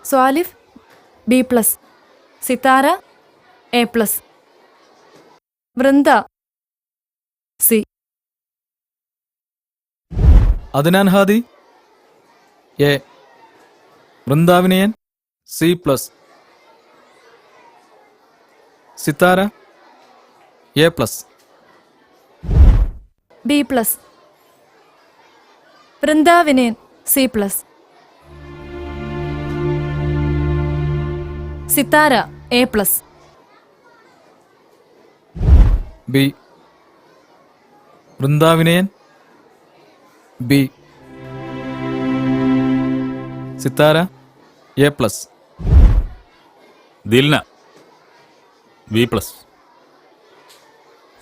സ്വാലിഫ് B+, Sithara A+, Vrinda C. Adnan Hadi A, Vrinda Vinayan C+, Sithara A+, B+, Vrinda Vinayan C+, Sithara A+, B, Vrinda Vinayan B, Sithara A+, Dilna B+,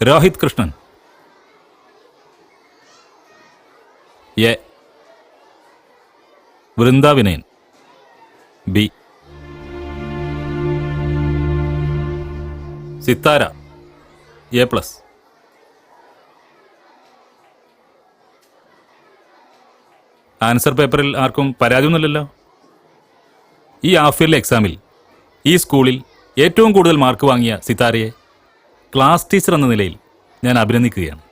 Rohit Krishnan A, Vrinda Vinayan B, Sithara A+. Answer പേപ്പറിൽ ആർക്കും പരാതിയൊന്നുമില്ലല്ലോ. ഈ half yearly എക്സാമിൽ ഈ സ്കൂളിൽ ഏറ്റവും കൂടുതൽ മാർക്ക് വാങ്ങിയ സിത്താരയെ ക്ലാസ് ടീച്ചർ എന്ന നിലയിൽ ഞാൻ അഭിനന്ദിക്കുകയാണ്.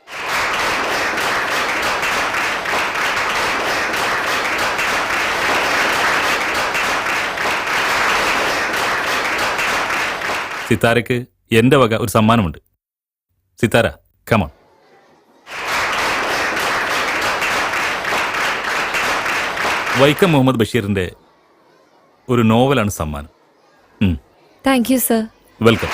സിത്താരയ്ക്ക് എൻ്റെ വക ഒരു സമ്മാനമുണ്ട്. സിത്താര, കമോൺ. വൈക്കം മുഹമ്മദ് ബഷീറിൻ്റെ ഒരു നോവലാണ് സമ്മാനം. Thank you sir. വെൽക്കം.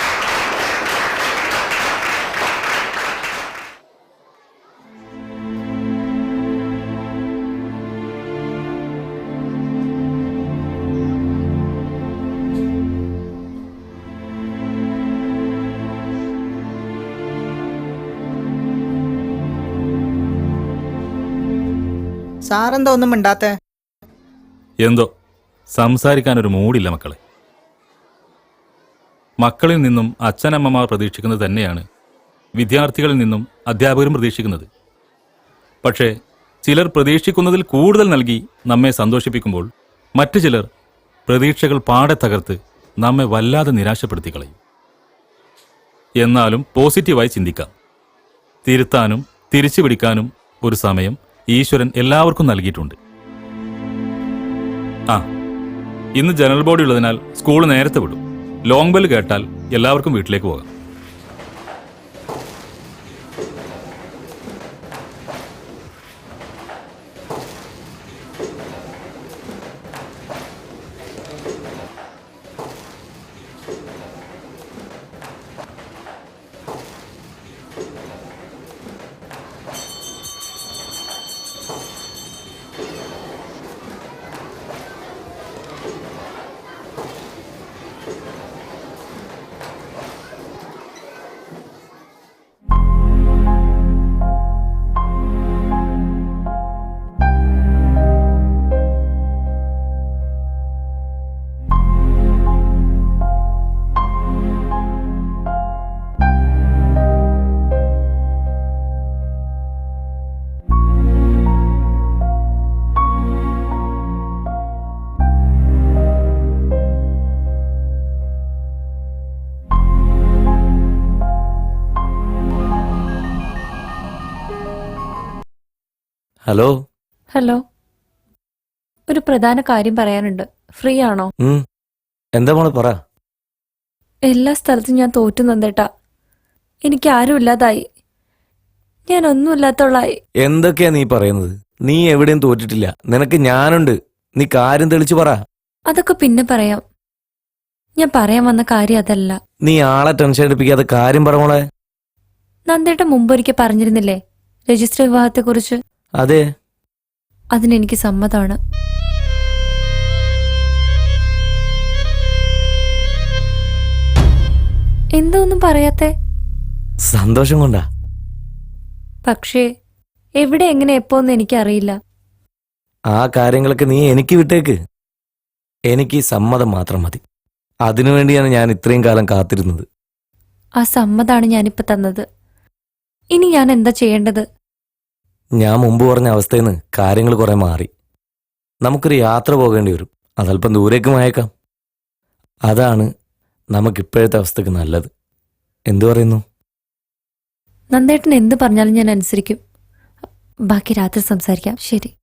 സാറെന്താ ഒന്നും മിണ്ടാത്തെ? എന്തോ സംസാരിക്കാനൊരു മൂടില്ല മക്കളെ. മക്കളിൽ നിന്നും അച്ഛനമ്മമാർ പ്രതീക്ഷിക്കുന്നത് തന്നെയാണ് വിദ്യാർത്ഥികളിൽ നിന്നും അധ്യാപകരും പ്രതീക്ഷിക്കുന്നത്. പക്ഷേ ചിലർ പ്രതീക്ഷിക്കുന്നതിൽ കൂടുതൽ നൽകി നമ്മെ സന്തോഷിപ്പിക്കുമ്പോൾ മറ്റു ചിലർ പ്രതീക്ഷകൾ പാടെ തകർത്ത് നമ്മെ വല്ലാതെ നിരാശപ്പെടുത്തി കളയും. എന്നാലും പോസിറ്റീവായി ചിന്തിക്കാം. തിരുത്താനും തിരിച്ചു പിടിക്കാനും ഒരു സമയം ഈശ്വരൻ എല്ലാവർക്കും നൽകിയിട്ടുണ്ട്. ഇന്ന് ജനറൽ ബോഡി ഉള്ളതിനാൽ സ്കൂൾ നേരത്തെ വിടും. ലോങ് ബെൽ കേട്ടാൽ എല്ലാവർക്കും വീട്ടിലേക്ക് പോകാം. ഹലോ. ഹലോ, ഒരു പ്രധാന കാര്യം പറയാനുണ്ട്. ഫ്രീ ആണോ? എന്താ മോളെ പറ. എല്ലാ സ്ഥലത്തും ഞാൻ തോറ്റു നന്ദേട്ടാ. എനിക്ക് ആരും ഇല്ലാതായി. ഞാൻ ഒന്നുമില്ലാത്തോളായി. എന്തൊക്കെയാ നീ പറയുന്നത്? നീ എവിടെയും തോറ്റിട്ടില്ല. നിനക്ക് ഞാനുണ്ട്. നീ കാര്യം തെളിച്ചു പറ. അതൊക്കെ പിന്നെ പറയാം. ഞാൻ പറയാൻ വന്ന കാര്യം അതല്ല. നീ ആളെ ടെൻഷൻ എടുപ്പിക്കാതെ കാര്യം പറ മോളെ. നന്ദേട്ട മുമ്പൊരിക്കൽ പറഞ്ഞിരുന്നില്ലേ രജിസ്റ്റർ വിവാഹത്തെക്കുറിച്ച്? അതെ. അതിനെനിക്ക് സമ്മതമാണ്. എന്താ ഒന്നും പറയാത്തെ? സന്തോഷം കൊണ്ടാ. പക്ഷേ എവിടെ എങ്ങനെ എപ്പോന്ന് എനിക്കറിയില്ല. ആ കാര്യങ്ങളൊക്കെ നീ എനിക്ക് വിട്ടേക്ക്. എനിക്ക് സമ്മതം മാത്രം മതി. അതിനുവേണ്ടിയാണ് ഞാൻ ഇത്രയും കാലം കാത്തിരുന്നത്. ആ സമ്മതാണ് ഞാനിപ്പോ തന്നത്. ഇനി ഞാൻ എന്താ ചെയ്യേണ്ടത്? ഞാൻ മുമ്പ് പറഞ്ഞ അവസ്ഥയിൽ നിന്ന് കാര്യങ്ങൾ കുറെ മാറി. നമുക്കൊരു യാത്ര പോകേണ്ടി വരും. അതല്പം ദൂരേക്ക് മായേക്കാം. അതാണ് നമുക്കിപ്പോഴത്തെ അവസ്ഥക്ക് നല്ലത്. എന്തു പറയുന്നു? നന്ദേട്ടൻ എന്ത് പറഞ്ഞാലും ഞാൻ അനുസരിക്കും. ബാക്കി രാത്രി സംസാരിക്കാം. ശരി.